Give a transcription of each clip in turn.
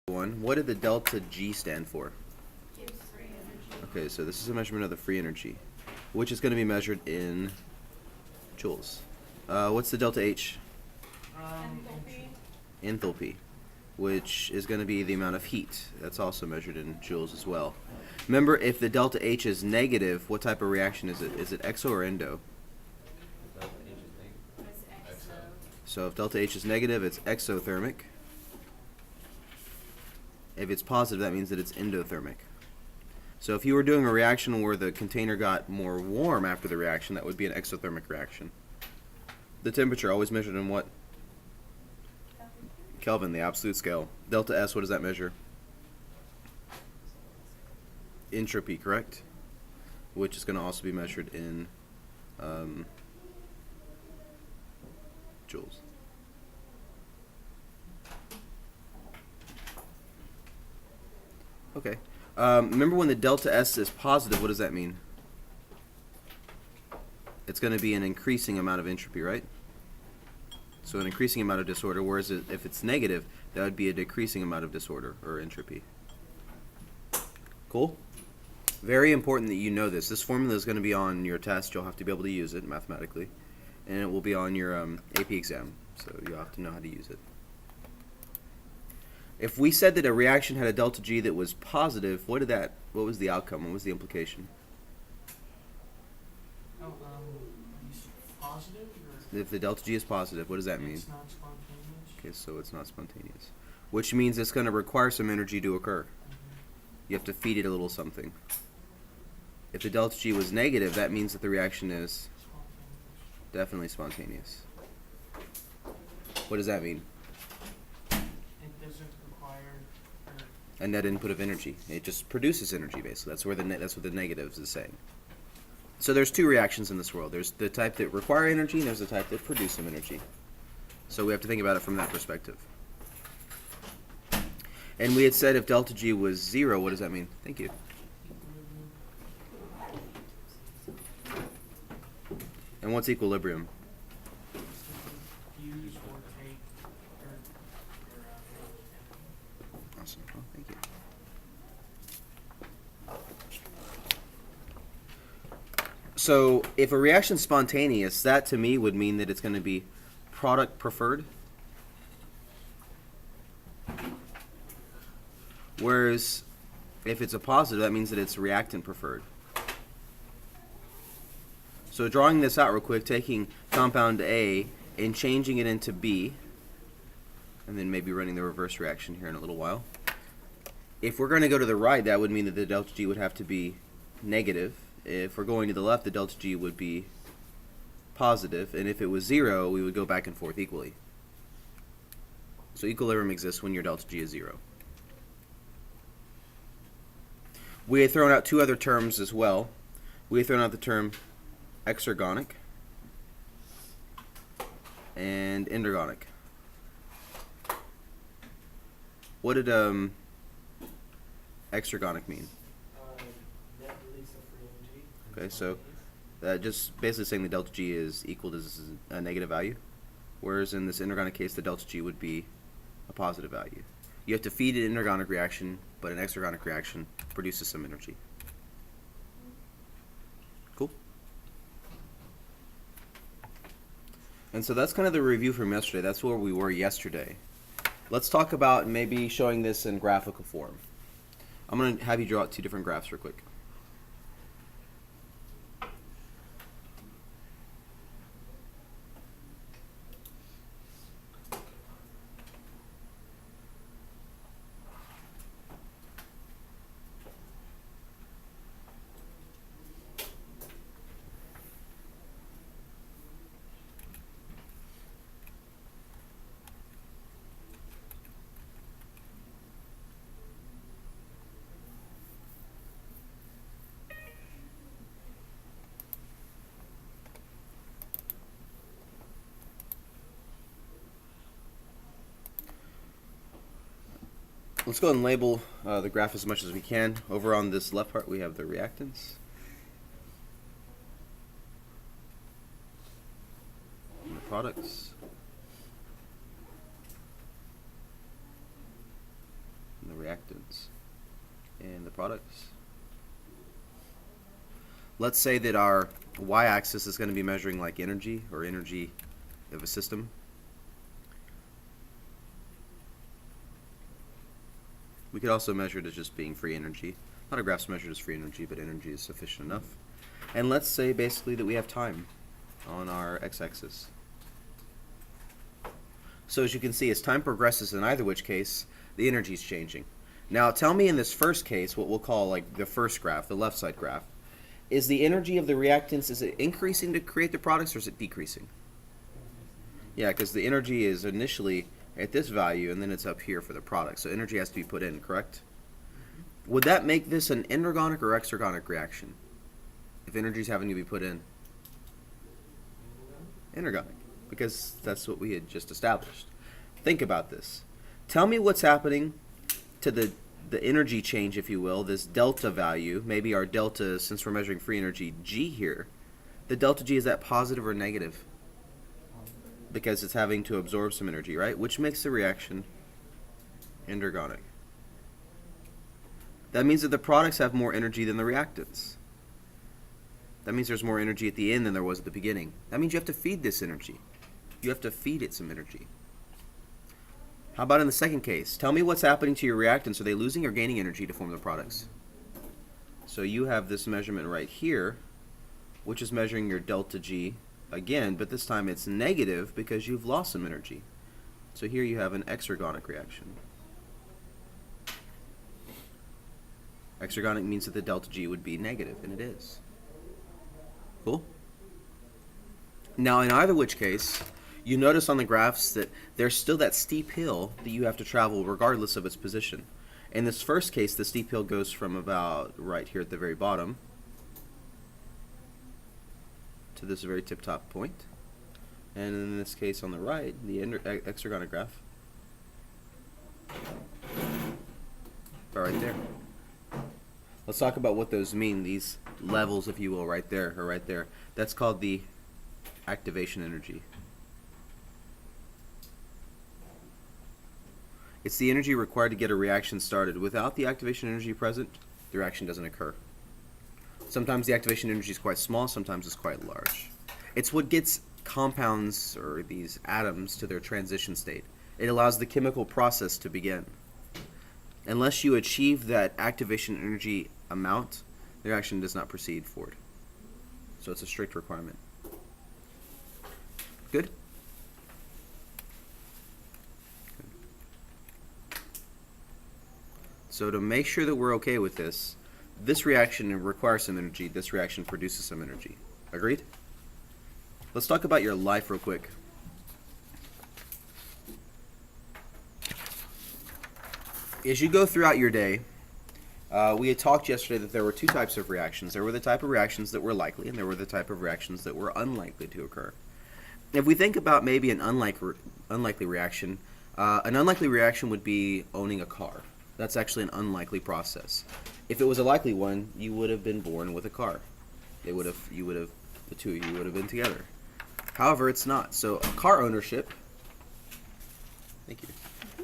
What did the delta G stand for? Gives free energy. Okay, so this is a measurement of the free energy, which is going to be measured in joules. What's the delta H? Enthalpy. Enthalpy, which is going to be the amount of heat. That's also measured in joules as well. Remember, if the delta H is negative, what type of reaction is it? Is it exo or endo? It's exo. So if delta H is negative, it's exothermic. If it's positive, that means that it's endothermic. So if you were doing a reaction where the container got more warm after the reaction, that would be an exothermic reaction. The temperature always measured in what? Kelvin, the absolute scale. Delta S, what does that measure? Entropy, correct? Which is going to also be measured in joules. Okay. Remember when the delta S is positive, what does that mean? It's going to be an increasing amount of entropy, right? So an increasing amount of disorder, whereas if it's negative, that would be a decreasing amount of disorder or entropy. Cool? Very important that you know this. This formula is going to be on your test. You'll have to be able to use it mathematically. And it will be on your AP exam, so you'll have to know how to use it. If we said that a reaction had a delta G that was positive, what was the outcome? What was the implication? Positive or If the delta G is positive, what does that mean? it's not spontaneous? Okay, so it's not spontaneous. Which means it's going to require some energy to occur. You have to feed it a little something. If the delta G was negative, that means that the reaction is Spontaneous. definitely spontaneous. What does that mean? It doesn't require A net input of energy. It just produces energy, basically. That's what the negatives is saying. So there's two reactions in this world. There's the type that require energy, and there's the type that produce some energy. So we have to think about it from that perspective. And we had said if delta G was 0, what does that mean? Thank you. And what's equilibrium? use or take Awesome. Oh, thank you. So if a reaction's spontaneous, that to me would mean that it's going to be product preferred. Whereas if it's a positive, that means that it's reactant preferred. So drawing this out real quick, taking compound A and changing it into B, and then maybe running the reverse reaction here in a little while. If we're going to go to the right, that would mean that the delta G would have to be negative. If we're going to the left, the delta G would be positive, and if it was 0, we would go back and forth equally. So equilibrium exists when your delta G is 0. We had thrown out two other terms as well. We had thrown out the term exergonic and endergonic. What did exergonic mean? net release of free energy. Okay, so just basically saying the delta G is equal to a negative value, whereas in this endergonic case, the delta G would be a positive value. You have to feed an endergonic reaction, but an exergonic reaction produces some energy. Cool? And so that's kind of the review from yesterday. That's where we were yesterday. Let's talk about maybe showing this in graphical form. I'm going to have you draw out two different graphs real quick. Let's go ahead and label the graph as much as we can. Over on this left part, we have the reactants. And the products. reactants in the products. Let's say that our y-axis is going to be measuring like energy or energy of a system. We could also measure it as just being free energy. Not a graph's measured as free energy, but energy is sufficient enough. And let's say basically that we have time on our x-axis. So as you can see, as time progresses in either which case, the energy is changing. Now tell me in this first case, what we'll call like the first graph, the left side graph, is the energy of the reactants, is it increasing to create the products or is it decreasing? Yeah, because the energy is initially at this value and then it's up here for the product. So energy has to be put in, correct? Would that make this an inorganic or exergonic reaction? If energy is having to be put in? Inorganic, because that's what we had just established. Think about this. Tell me what's happening to the energy change, if you will, this delta value. Maybe our delta, since we're measuring free energy, G here. The delta G, is that positive or negative? Because it's having to absorb some energy, right? Which makes the reaction inorganic. That means that the products have more energy than the reactants. That means there's more energy at the end than there was at the beginning. That means you have to feed this energy. You have to feed it some energy. How about in the second case? Tell me what's happening to your reactants. Are they losing or gaining energy to form the products? So you have this measurement right here, which is measuring your delta G again, but this time it's negative because you've lost some energy. So here you have an exergonic reaction. Exergonic means that the delta G would be negative, and it is. Cool? Now, in either which case, you notice on the graphs that there's still that steep hill that you have to travel regardless of its position. In this first case, the steep hill goes from about right here at the very bottom to this very tip-top point. And in this case on the right, the exergonic graph, right there. Let's talk about what those mean, these levels, if you will, right there, or right there. That's called the activation energy. It's the energy required to get a reaction started. Without the activation energy present, the reaction doesn't occur. Sometimes the activation energy is quite small, sometimes it's quite large. It's what gets compounds, or these atoms, to their transition state. It allows the chemical process to begin. Unless you achieve that activation energy amount, the reaction does not proceed forward. So it's a strict requirement. Good? So to make sure that we're okay with this, this reaction requires some energy, this reaction produces some energy. Agreed? Let's talk about your life real quick. As you go throughout your day, we had talked yesterday that there were two types of reactions. There were the type of reactions that were likely, and there were the type of reactions that were unlikely to occur. If we think about maybe an unlikely reaction, an unlikely reaction would be owning a car. That's actually an unlikely process. If it was a likely one, you would have been born with a car. The two of you would have been together. However, it's not. So car ownership, thank you.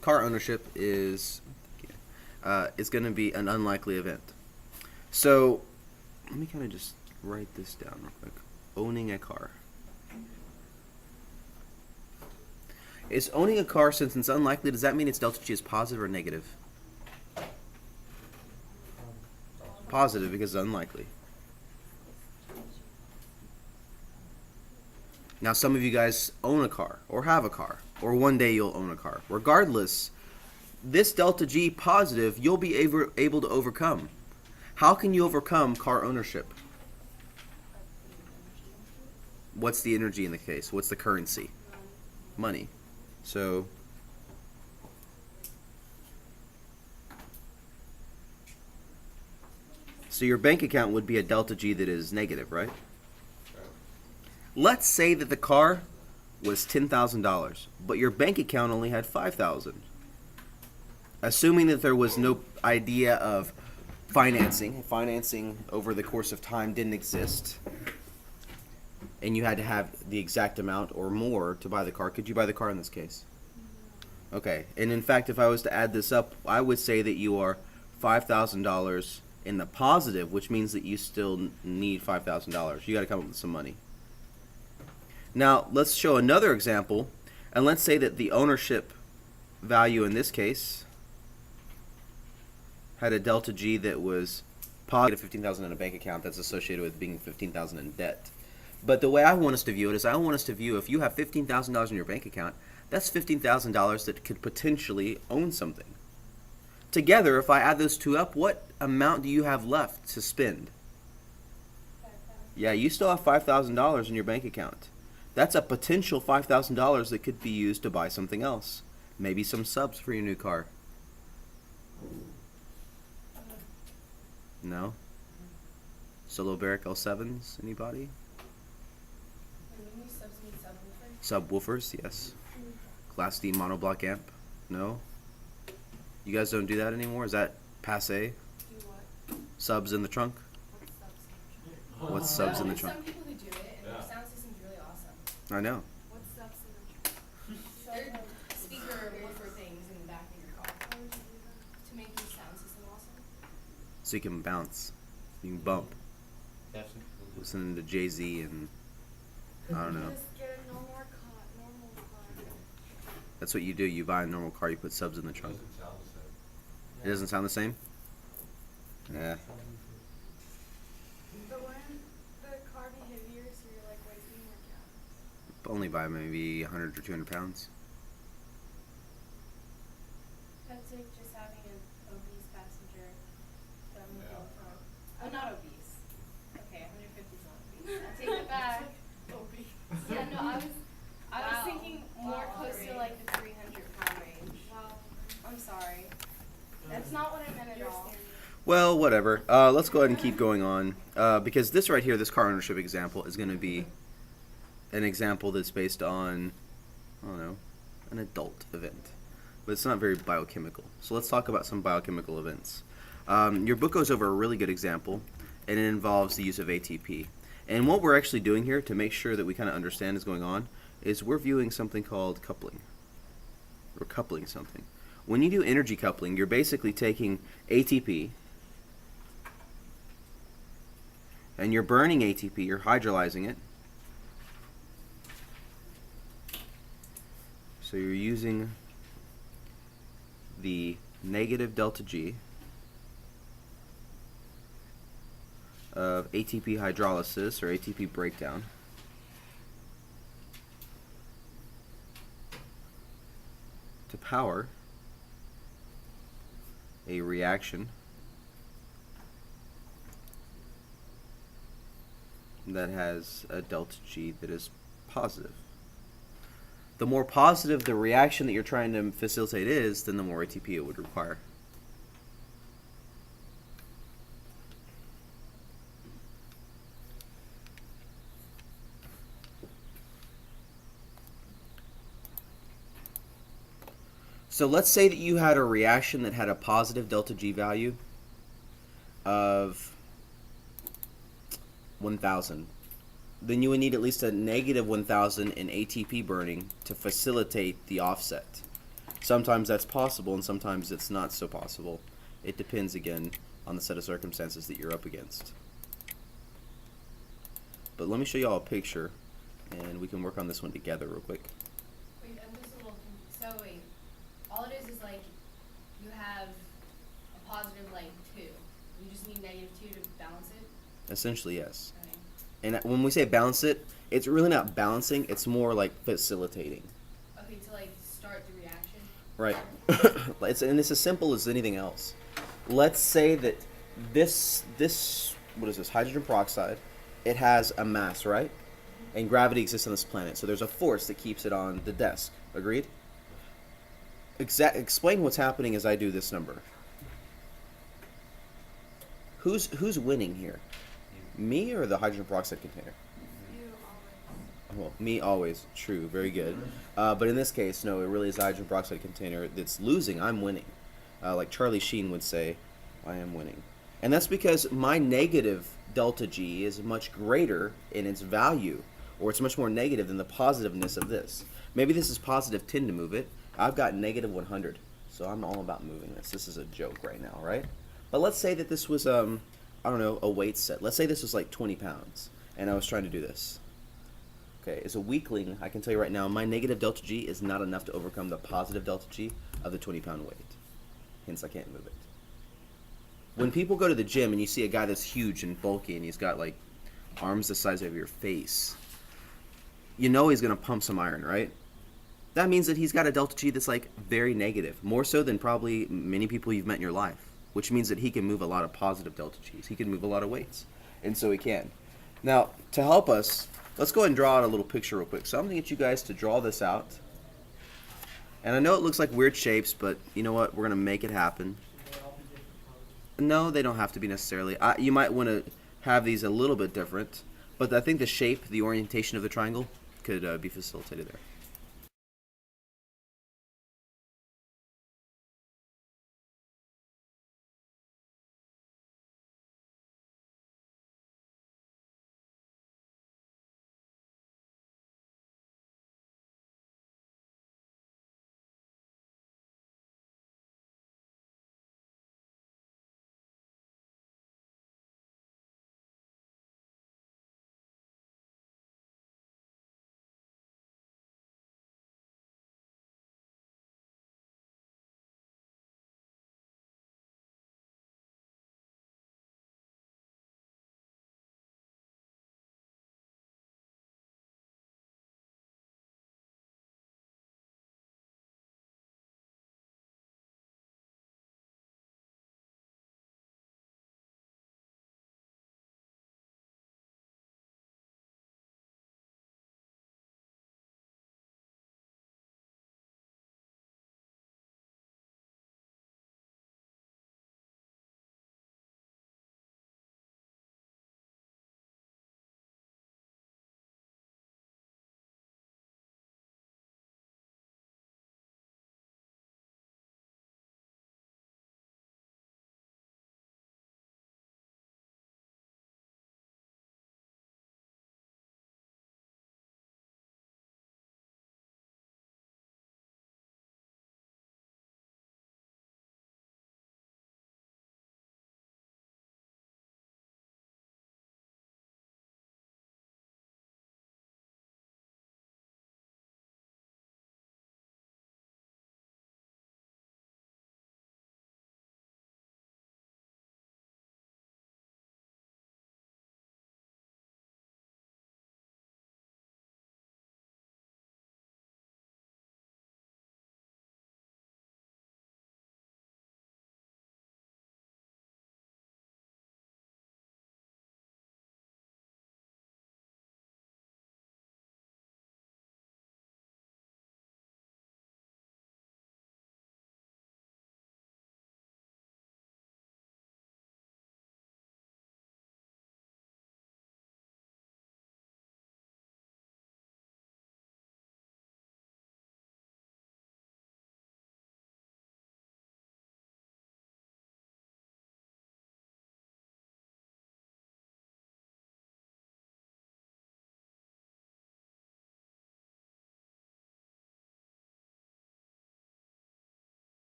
Car ownership is going to be an unlikely event. So let me kind of just write this down real quick. Owning a car. Is owning a car, since it's unlikely, does that mean its delta G is positive or negative? Positive, because it's unlikely. Now, some of you guys own a car, or have a car, or one day you'll own a car. Regardless, this delta G positive, you'll be able to overcome. How can you overcome car ownership? What's the energy in the case? What's the currency? Money. So your bank account would be a delta G that is negative, right? Let's say that the car was $10,000, but your bank account only had $5,000. Assuming that there was no idea of financing over the course of time didn't exist, and you had to have the exact amount or more to buy the car, could you buy the car in this case? Okay, and in fact, if I was to add this up, I would say that you are $5,000 in the positive, which means that you still need $5,000. You got to come up with some money. Now, let's show another example, and let's say that the ownership value in this case had a delta G that was positive 15,000 in a bank account that's associated with being 15,000 in debt. But the way I want us to view it is I want us to view if you have $15,000 in your bank account, that's $15,000 that could potentially own something. Together, if I add those two up, what amount do you have left to spend? 5,000. Yeah, you still have $5,000 in your bank account. That's a potential $5,000 that could be used to buy something else. Maybe some subs for your new car. No? Solo Barrick L7s, anybody? Subwoofers, yes. Class D monoblock amp? No? You guys don't do that anymore? Is that passe? Do what? Subs in the trunk? What's subs in the There's trunk? some people who do it, and their sound system's really awesome. I know. What's subs in the They're speaker woofer things in the back of your car to make your sound system awesome. So you can bounce. You can bump. That's what people do. Listening to Jay-Z and I don't know. Just get a normal car. That's what you do. You buy a normal car, you put subs in the trunk. Doesn't sound the same. It doesn't sound the same? Yeah. But wouldn't the car be heavier so you're like wasting more gas? Only by maybe 100 or 200 pounds. That's like just having an obese passenger that would go Yeah. front. I'm not obese. Okay, 150 is not obese. I take it back. Obese. Yeah, no, I was Wow. thinking more Wow. close to like the 300-pound range. Wow. I'm sorry. That's not what I meant at Your all. standard. Well, whatever. Let's go ahead and keep going on. Because this right here, this car ownership example, is going to be an example that's based on, I don't know, an adult event. But it's not very biochemical. So let's talk about some biochemical events. Your book goes over a really good example, and it involves the use of ATP. And what we're actually doing here to make sure that we kind of understand is going on is we're viewing something called coupling. We're coupling something. When you do energy coupling, you're basically taking ATP and you're burning ATP, you're hydrolyzing it. So you're using the negative delta G of ATP hydrolysis or ATP breakdown to power a reaction that has a delta G that is positive. The more positive the reaction that you're trying to facilitate is, then the more ATP it would require. So let's say that you had a reaction that had a positive delta G value of 1,000. Then you would need at least a negative 1,000 in ATP burning to facilitate the offset. Sometimes that's possible and sometimes it's not so possible. It depends, again, on the set of circumstances that you're up against. But let me show you all a picture and we can work on this one together real quick. Wait, I'm just a little confused. So wait, all it is like you have a positive like 2. You just need negative 2 to balance it? Essentially, yes. Okay. And when we say balance it, it's really not balancing, it's more like facilitating. Okay, to like start the reaction? Right. And it's as simple as anything else. Let's say that this what is this, hydrogen peroxide, it has a mass, right? And gravity exists on this planet, so there's a force that keeps it on the desk. Agreed? Explain what's happening as I do this number. Who's winning here? Me or the hydrogen peroxide container? You always. Well, me always. True. Very good. But in this case, no, it really is the hydrogen peroxide container that's losing. I'm winning. Like Charlie Sheen would say, I am winning. And that's because my negative delta G is much greater in its value, or it's much more negative than the positiveness of this. Maybe this is positive 10 to move it, I've got negative 100, so I'm all about moving this. This is a joke right now, right? But let's say that this was, I don't know, a weight set. Let's say this was like 20 pounds, and I was trying to do this. Okay, as a weakling, I can tell you right now, my negative delta G is not enough to overcome the positive delta G of the 20-pound weight. Hence, I can't move it. When people go to the gym and you see a guy that's huge and bulky and he's got like arms the size of your face, you know he's going to pump some iron, right? That means that he's got a delta G that's like very negative, more so than probably many people you've met in your life, which means that he can move a lot of positive delta Gs. He can move a lot of weights, and so he can. Now, to help us, let's go ahead and draw out a little picture real quick. So I'm going to get you guys to draw this out. And I know it looks like weird shapes, but you know what? We're going to make it happen. Should they all be different colors? No, they don't have to be necessarily. You might want to have these a little bit different, but I think the shape, the orientation of the triangle could be facilitated there.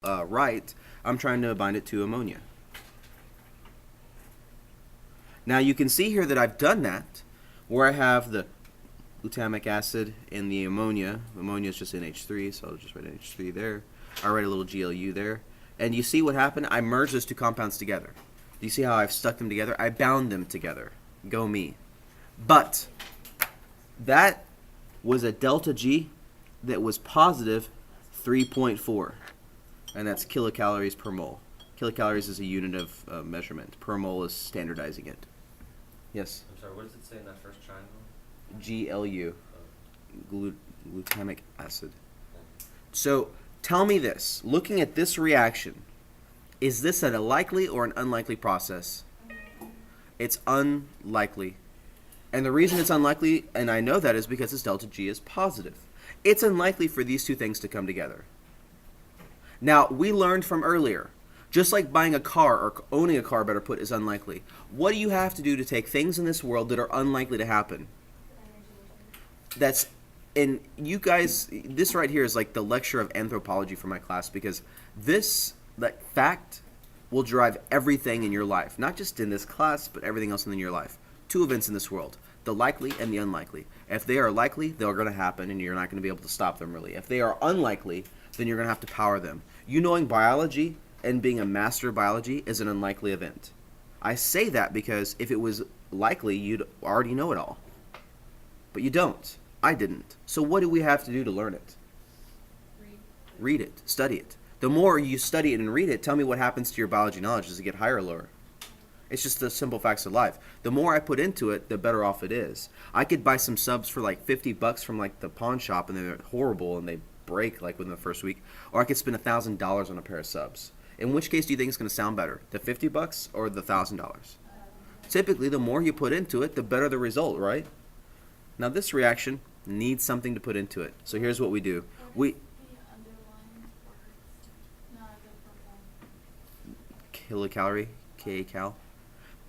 Right, I'm trying to bind it to ammonia. Now you can see here that I've done that, where I have the glutamic acid and the ammonia. Ammonia is just NH3, so I'll just write NH3 there. I write a little GLU there. And you see what happened? I merged those two compounds together. Do you see how I've stuck them together? I bound them together. Go me. But that was a delta G that was positive 3.4. And that's kilocalories per mole. Kilocalories is a unit of measurement. Per mole is standardizing it. Yes? I'm sorry, what does it say in that first triangle? GLU, Oh, glutamic acid. So tell me this, looking at this reaction, is this a likely or an unlikely process? It's unlikely. And the reason it's unlikely, and I know that, is because its delta G is positive. It's unlikely for these two things to come together. Now, we learned from earlier, just like buying a car or owning a car, better put, is unlikely. What do you have to do to take things in this world that are unlikely to happen? That's, and you guys, this right here is like the lecture of anthropology for my class, because this, that fact, will drive everything in your life. Not just in this class, but everything else in your life. Two events in this world, the likely and the unlikely. If they are likely, they're going to happen, and you're not going to be able to stop them, really. If they are unlikely, then you're going to have to power them. You knowing biology and being a master of biology is an unlikely event. I say that because if it was likely, you'd already know it all. But you don't. I didn't. So what do we have to do to learn it? Read it. Study it. The more you study it and read it, tell me what happens to your biology knowledge. Does it get higher or lower? It's just the simple facts of life. The more I put into it, the better off it is. I could buy some subs for like $50 from like the pawn shop, and they're horrible and they break like within the first week. Or I could spend $1,000 on a pair of subs. In which case do you think it's going to sound better? The $50 or the $1,000? Typically, the more you put into it, the better the result, right? Now this reaction needs something to put into it. So here's what we do. We kilocalorie, kcal.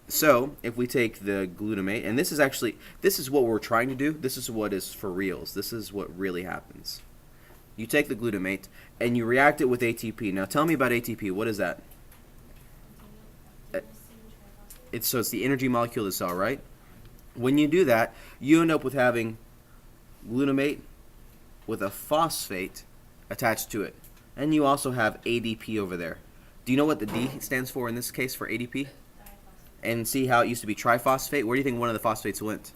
So if we take the glutamate, and this is what we're trying to do. This is what is for reals. This is what really happens. You take the glutamate and you react it with ATP. Now tell me about ATP. What is that? It's the energy molecule of the cell, right? When you do that, you end up with having glutamate with a phosphate attached to it. And you also have ADP over there. Do you know what the D stands for in this case for ADP? And see how it used to be triphosphate? Where do you think one of the phosphates went?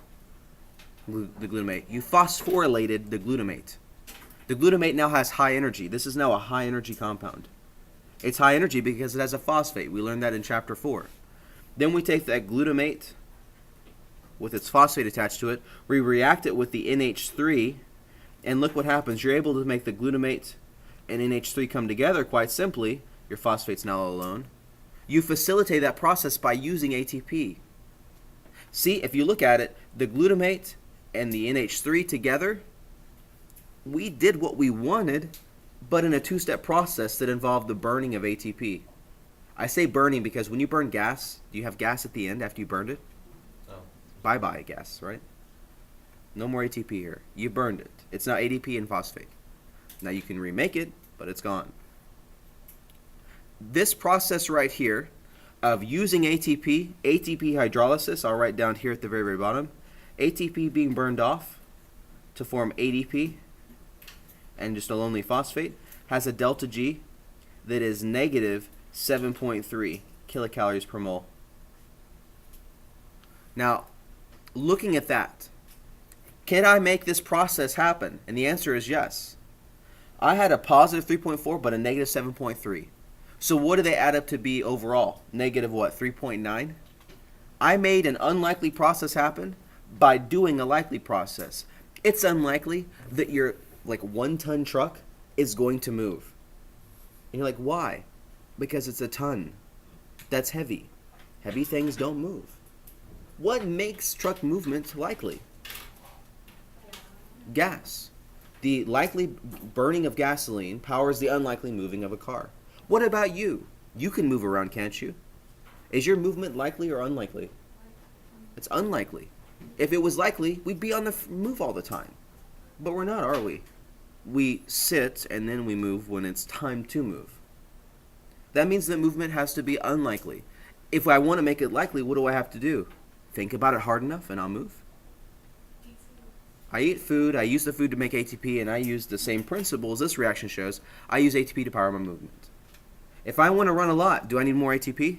The glutamate. You phosphorylated the glutamate. The glutamate now has high energy. This is now a high energy compound. It's high energy because it has a phosphate. We learned that in chapter 4. Then we take that glutamate with its phosphate attached to it. We react it with the NH3, and look what happens. You're able to make the glutamate and NH3 come together quite simply. Your phosphate's now alone. You facilitate that process by using ATP. See, if you look at it, the glutamate and the NH3 together, we did what we wanted, but in a two-step process that involved the burning of ATP. I say burning because when you burn gas, do you have gas at the end after you burned it? No. Bye-bye gas, right? No more ATP here. You burned it. It's now ADP and phosphate. Now you can remake it, but it's gone. This process right here of using ATP hydrolysis, I'll write down here at the very, very bottom, ATP being burned off to form ADP and just a lonely phosphate, has a delta G that is negative 7.3 kilocalories per mole. Now, looking at that, can I make this process happen? And the answer is yes. I had a positive 3.4 but a negative 7.3. So what do they add up to be overall? Negative what, 3.9? I made an unlikely process happen by doing a likely process. It's unlikely that your 1-ton truck is going to move. And you're like, why? Because it's a ton. That's heavy. Heavy things don't move. What makes truck movement likely? Gas. The likely burning of gasoline powers the unlikely moving of a car. What about you? You can move around, can't you? Is your movement likely or unlikely? It's unlikely. If it was likely, we'd be on the move all the time. But we're not, are we? We sit and then we move when it's time to move. That means that movement has to be unlikely. If I want to make it likely, what do I have to do? Think about it hard enough and I'll move. I eat food, I use the food to make ATP, and I use the same principles this reaction shows. I use ATP to power my movement. If I want to run a lot, do I need more ATP?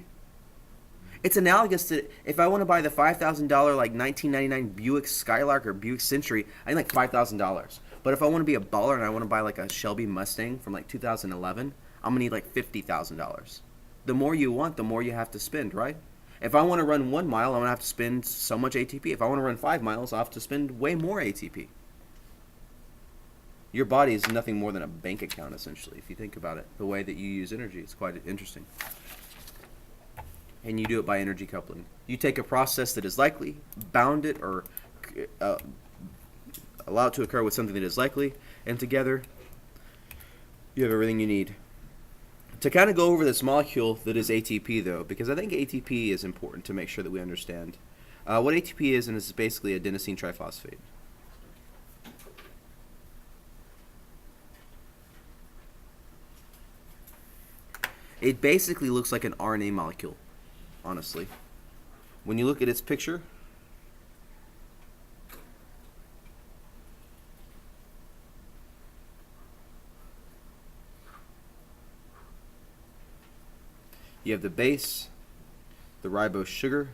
It's analogous to if I want to buy the $5,000 like 1999 Buick Skylark or Buick Century, I need like $5,000. But if I want to be a baller and I want to buy like a Shelby Mustang from like 2011, I'm gonna need like $50,000. The more you want, the more you have to spend, right? If I want to run 1 mile, I'm gonna have to spend so much ATP. If I want to run 5 miles, I'll have to spend way more ATP. Your body is nothing more than a bank account, essentially, if you think about it. The way that you use energy, it's quite interesting. And you do it by energy coupling. You take a process that is likely, bound it, or allow it to occur with something that is likely, and together, you have everything you need. To kind of go over this molecule that is ATP, though, because I think ATP is important to make sure that we understand. What ATP is, and it's basically adenosine triphosphate. It basically looks like an RNA molecule, honestly. When you look at its picture, you have the base, the ribose sugar,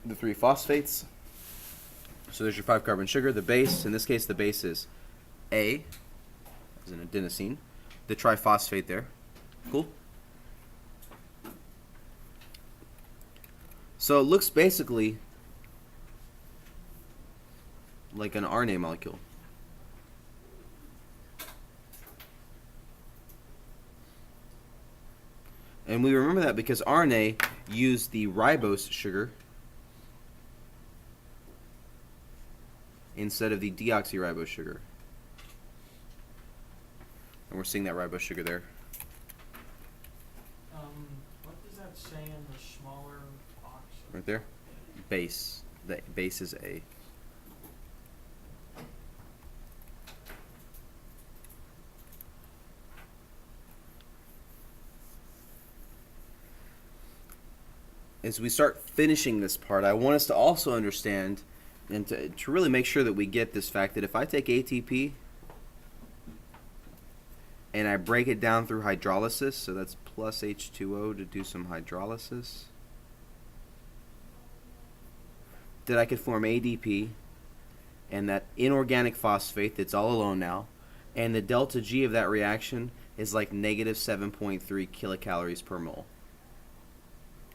the 3 phosphates. So there's your 5-carbon sugar. The base, in this case, the base is A, as in adenosine. The triphosphate there. Cool. So it looks basically like an RNA molecule. And we remember that because RNA used the ribose sugar instead of the deoxyribose sugar. And we're seeing that ribose sugar there. What does that say in the smaller box? Right there. Base. The base is A. As we start finishing this part, I want us to also understand and to really make sure that we get this fact that if I take ATP and I break it down through hydrolysis, so that's plus H2O to do some hydrolysis, that I could form ADP and that inorganic phosphate that's all alone now, and the delta G of that reaction is like negative 7.3 kilocalories per mole,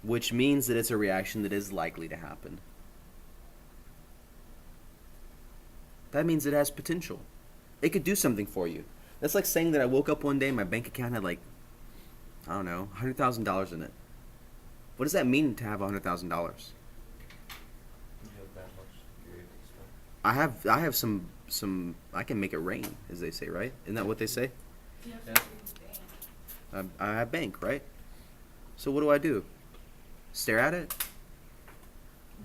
which means that it's a reaction that is likely to happen. That means it has potential. It could do something for you. That's like saying that I woke up one day and my bank account had like, I don't know, $100,000 in it. What does that mean to have $100,000? You have that much period extra. I have some I can make it rain, as they say, right? Isn't that what they say? You have Yeah. to do bank. I have bank, right? So what do? Stare at it?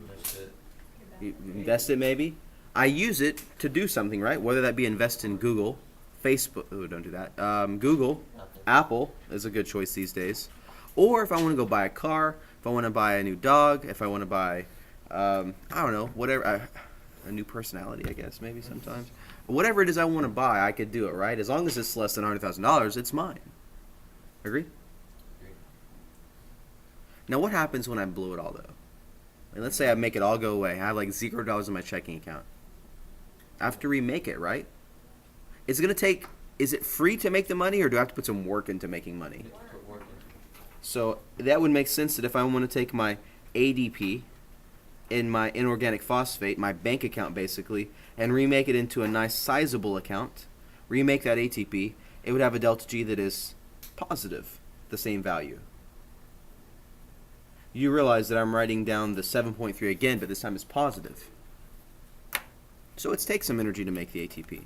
Invest it. Invest it maybe? I use it to do something, right? Whether that be invest in Google, Facebook, oh, don't do that. Google, Apple is a good choice these days. Or if I want to go buy a car, if I want to buy a new dog, if I want to buy, I don't know, whatever, a new personality, I guess, maybe sometimes. Whatever it is I want to buy, I could do it, right? As long as it's less than $100,000, it's mine. Agree? Agree. Now, what happens when I blow it all, though? Like, let's say I make it all go away. I have like $0 in my checking account. I have to remake it, right? Is it free to make the money, or do I have to put some work into making money? You have to put work in. So that would make sense that if I want to take my ADP in my inorganic phosphate, my bank account basically, and remake it into a nice sizable account, remake that ATP, it would have a delta G that is positive, the same value. You realize that I'm writing down the 7.3 again, but this time it's positive. So it takes some energy to make the ATP.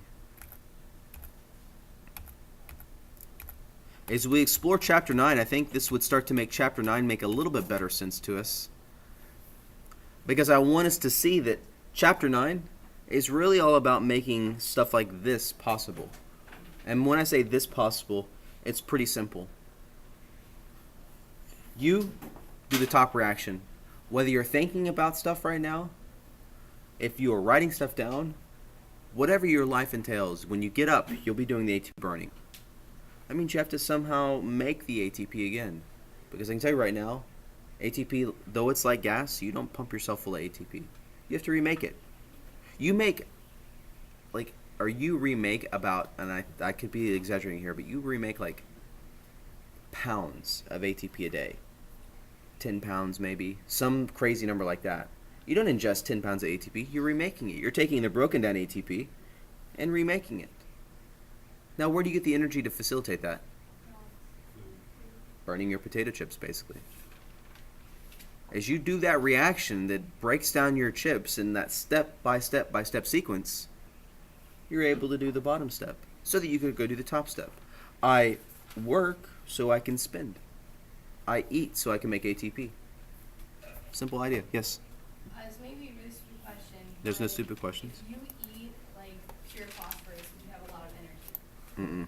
As we explore Chapter 9, I think this would start to make Chapter 9 make a little bit better sense to us. Because I want us to see that Chapter 9 is really all about making stuff like this possible. And when I say this possible, it's pretty simple. You do the top reaction. Whether you're thinking about stuff right now, If you are writing stuff down, whatever your life entails, when you get up, you'll be doing the ATP burning. That means you have to somehow make the ATP again. Because I can tell you right now, ATP, though it's like gas, you don't pump yourself full of ATP. You have to remake it. You make, like, or you remake about, and I could be exaggerating here, but you remake like pounds of ATP a day. 10 pounds maybe, some crazy number like that. You don't ingest 10 pounds of ATP, you're remaking it. You're taking the broken down ATP and remaking it. Now, where do you get the energy to facilitate that? Burning your potato chips, basically. As you do that reaction that breaks down your chips in that step by step by step sequence, you're able to do the bottom step so that you can go do the top step. I work so I can spend. I eat so I can make ATP. Simple idea. Yes? This may be a really stupid question. There's no but stupid questions. If you eat like pure phosphorus, would you have a lot of energy? Mm-mm.